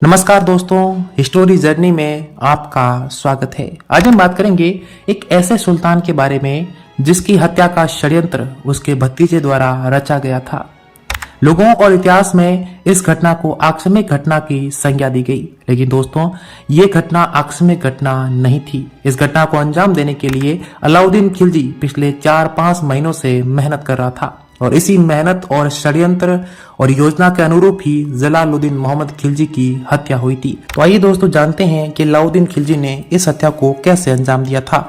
नमस्कार दोस्तों, history journey में आपका स्वागत है। आज हम बात करेंगे एक ऐसे सुल्तान के बारे में जिसकी हत्या का षड्यंत्र उसके भतीजे द्वारा रचा गया था। लोगों और इतिहास में इस घटना को आकस्मिक घटना की संज्ञा दी गई, लेकिन दोस्तों ये घटना आकस्मिक घटना नहीं थी। इस घटना को अंजाम देने के लिए अलाउद्दीन खिलजी पिछले 4-5 महीनों से मेहनत कर रहा था और इसी मेहनत और षड्यंत्र और योजना के अनुरूप ही जलालुद्दीन मोहम्मद खिलजी की हत्या हुई थी। तो आइए दोस्तों जानते हैं कि अलाउद्दीन खिलजी ने इस हत्या को कैसे अंजाम दिया था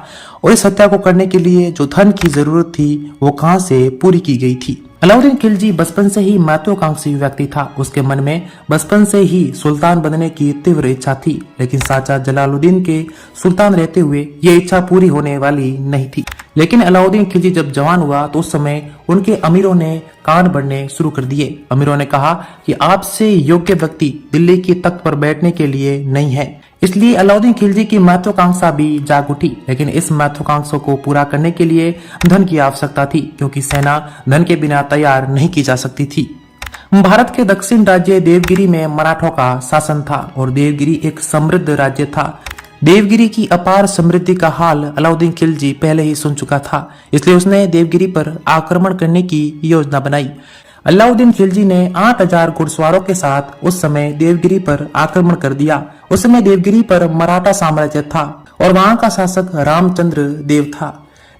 और इस हत्या को करने के लिए जो धन की जरूरत थी वो कहां से पूरी की गई थी। अलाउद्दीन खिलजी बचपन से ही महत्वाकांक्षी व्यक्ति था। उसके मन में बचपन से ही सुल्तान बनने की तीव्र इच्छा थी, लेकिन चाचा जलालुद्दीन के सुल्तान रहते हुए ये इच्छा पूरी होने वाली नहीं थी। लेकिन अलाउद्दीन खिलजी जब जवान हुआ तो उस समय उनके अमीरों ने कान भरने शुरू कर दिए। अमीरों ने कहा कि आपसे योग्य व्यक्ति दिल्ली की तख्त पर बैठने के लिए नहीं है। इसलिए अलाउद्दीन खिलजी की महत्वाकांक्षा भी जाग उठी, लेकिन इस महत्वाकांक्षा को पूरा करने के लिए धन की आवश्यकता थी, क्योंकि सेना धन के बिना तैयार नहीं की जा सकती थी। भारत के दक्षिण राज्य देवगिरी में मराठों का शासन था और देवगिरी एक समृद्ध राज्य था। देवगिरी की अपार समृद्धि का हाल अलाउद्दीन खिलजी पहले ही सुन चुका था, इसलिए उसने देवगिरी पर आक्रमण करने की योजना बनाई। अलाउद्दीन खिलजी ने 8000 घुड़सवारों के साथ उस समय देवगिरी पर आक्रमण कर दिया। उस समय देवगिरी पर मराठा साम्राज्य था और वहां का शासक रामचंद्र देव था।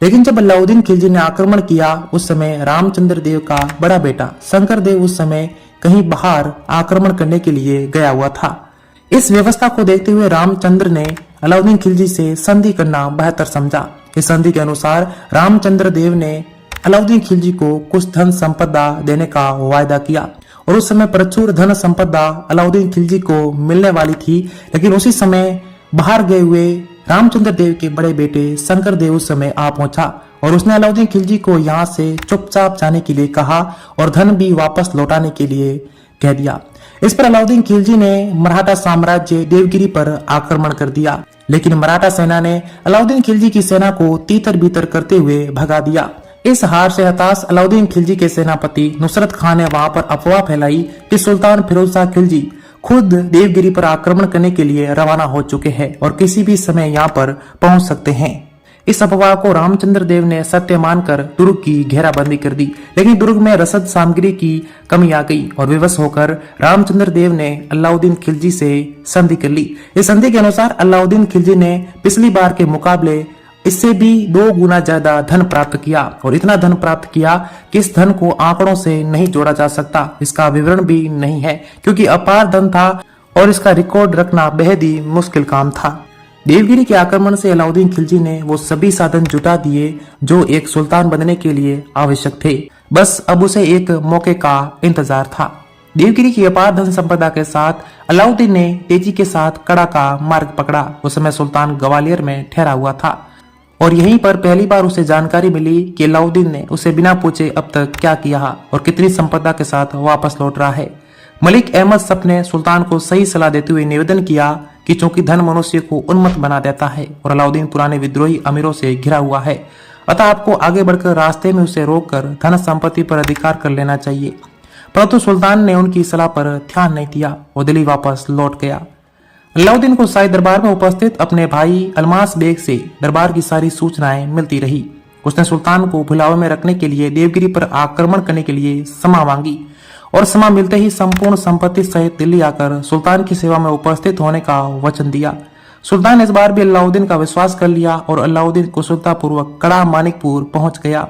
लेकिन जब अलाउद्दीन खिलजी ने आक्रमण किया उस समय रामचंद्र देव का बड़ा बेटा शंकर देव उस समय कहीं बाहर आक्रमण करने के लिए गया हुआ था। इस व्यवस्था को देखते हुए रामचंद्र ने अलाउद्दीन खिलजी से संधि करना बेहतर समझा। इस संधि के अनुसार रामचंद्र देव ने अलाउद्दीन खिलजी को कुछ धन संपदा देने का वायदा किया और उस समय प्रचुर धन संपदा अलाउद्दीन खिलजी को मिलने वाली थी। लेकिन उसी समय बाहर गए हुए रामचंद्र देव के बड़े बेटे शंकर देव उस समय आ पहुंचा और उसने अलाउद्दीन खिलजी को यहाँ से चुपचाप जाने के लिए कहा और धन भी वापस लौटाने के लिए कह दिया। इस पर अलाउद्दीन खिलजी ने मराठा साम्राज्य देवगिरी पर आक्रमण कर दिया, लेकिन मराठा सेना ने अलाउद्दीन खिलजी की सेना को तीतर बीतर करते हुए भगा दिया। इस हार से हताश अलाउद्दीन खिलजी के सेनापति नुसरत खान ने वहां पर अफवाह फैलाई कि सुल्तान फिरोज शाह खिलजी खुद देवगिरी पर आक्रमण करने के लिए रवाना हो चुके हैं और किसी भी समय यहाँ पर पहुंच सकते हैं। इस अफवाह को रामचंद्र देव ने सत्य मानकर दुर्ग की घेराबंदी कर दी, लेकिन दुर्ग में रसद सामग्री की कमी आ गई और विवश होकर रामचंद्र देव ने अलाउद्दीन खिलजी से संधि कर ली। इस संधि के अनुसार अलाउद्दीन खिलजी ने पिछली बार के मुकाबले इससे भी 2 गुना ज्यादा धन प्राप्त किया और इतना धन प्राप्त किया कि इस धन को आंकड़ों से नहीं जोड़ा जा सकता। इसका विवरण भी नहीं है, क्योंकि अपार धन था और इसका रिकॉर्ड रखना बेहद ही मुश्किल काम था। देवगिरी के आक्रमण से अलाउद्दीन खिलजी ने वो सभी साधन जुटा दिए जो एक सुल्तान बनने के लिए आवश्यक थे। बस अब उसे एक मौके का इंतजार था। देवगिरी की अपार धन संपदा के साथ अलाउद्दीन ने तेजी के साथ कड़ा का मार्ग पकड़ा। उस समय सुल्तान ग्वालियर में ठहरा हुआ था और यहीं पर पहली बार उसे जानकारी मिली कि अलाउद्दीन ने उसे बिना पूछे अब तक क्या किया और कितनी संपदा के साथ वापस लौट रहा है। मलिक अहमद सफ ने सुल्तान को सही सलाह देते हुए निवेदन किया कि चूंकि धन मनुष्य को उन्मत्त बना देता है और अलाउद्दीन पुराने विद्रोही अमीरों से घिरा हुआ है, अतः आपको आगे बढ़कर रास्ते में उसे रोककर धन संपत्ति पर अधिकार कर लेना चाहिए। परंतु सुल्तान ने उनकी सलाह पर ध्यान नहीं दिया और दिल्ली वापस लौट गया। अलाउद्दीन को शाही दरबार में उपस्थित अपने भाई अलमास बेग से दरबार की सारी सूचनाएं मिलती रही। उसने सुल्तान को भुलावे में रखने के लिए देवगिरी पर आक्रमण करने के लिए क्षमा मांगी और क्षमा मिलते ही संपूर्ण संपत्ति सहित दिल्ली आकर सुल्तान की सेवा में उपस्थित होने का वचन दिया। सुल्तान ने इस बार भी अलाउद्दीन का विश्वास कर लिया और अलाउद्दीन कुशलतापूर्वक कड़ा मानिकपुर पहुंच गया।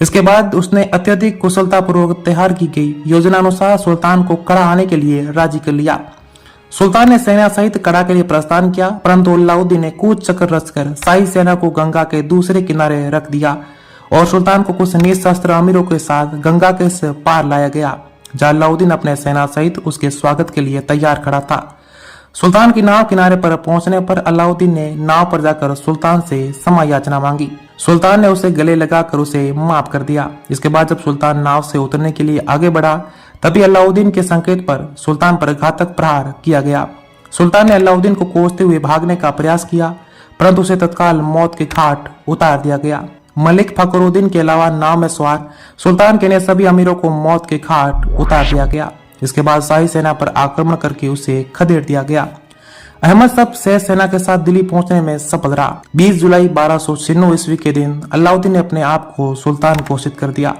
इसके बाद उसने अत्यधिक कुशलतापूर्वक तैयार की गई योजना अनुसार सुल्तान को कड़ा आने के लिए राजी कर लिया। सुल्तान ने सेना सहित कड़ा के लिए प्रस्थान किया, परंतु अलाउद्दीन ने कूच चक्कर रचकर शाही सेना को गंगा के दूसरे किनारे रख दिया और सुल्तान को कुछ निशस्त्र अमीरों के साथ गंगा के इस पार लाया गया, जहां अलाउद्दीन अपने सेना सहित उसके स्वागत के लिए तैयार खड़ा था। सुल्तान की नाव किनारे पर पहुंचने पर अलाउद्दीन ने नाव पर जाकर सुल्तान से क्षमा याचना मांगी। सुल्तान ने उसे गले लगाकर उसे माफ कर दिया। इसके बाद जब सुल्तान नाव से उतरने के लिए आगे बढ़ा तभी अलाउद्दीन के संकेत पर सुल्तान पर घातक प्रहार किया गया। सुल्तान ने अलाउद्दीन को कोसते हुए भागने का प्रयास किया, परंतु उसे तत्काल मौत के घाट उतार दिया गया। मलिक फखरुद्दीन के अलावा नाव में सवार सुल्तान के ने सभी अमीरों को मौत के घाट उतार दिया गया। इसके बाद शाही सेना पर आक्रमण करके उसे खदेड़ दिया गया। अहमद शब शेष सेना के साथ दिल्ली पहुंचने में सफल रहा। 20 जुलाई 1296 ईस्वी के दिन अलाउद्दीन ने अपने आप को सुल्तान घोषित कर दिया।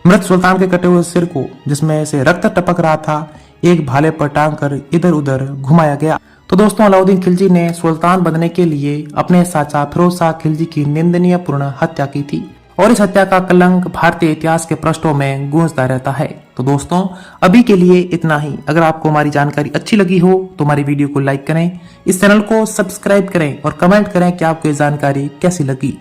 मृत सुल्तान के कटे हुए सिर को, जिसमें से रक्त टपक रहा था, एक भाले पर टांग कर इधर उधर घुमाया गया। तो दोस्तों, अलाउद्दीन खिलजी ने सुल्तान बनने के लिए अपने चाचा फिरोज शाह खिलजी की निंदनीय पूर्ण हत्या की थी और इस हत्या का कलंक भारतीय इतिहास के पृष्ठों में गूंजता रहता है। तो दोस्तों, अभी के लिए इतना ही। अगर आपको हमारी जानकारी अच्छी लगी हो तो हमारी वीडियो को लाइक करें, इस चैनल को सब्सक्राइब करें और कमेंट करें कि आपको ये जानकारी कैसी लगी।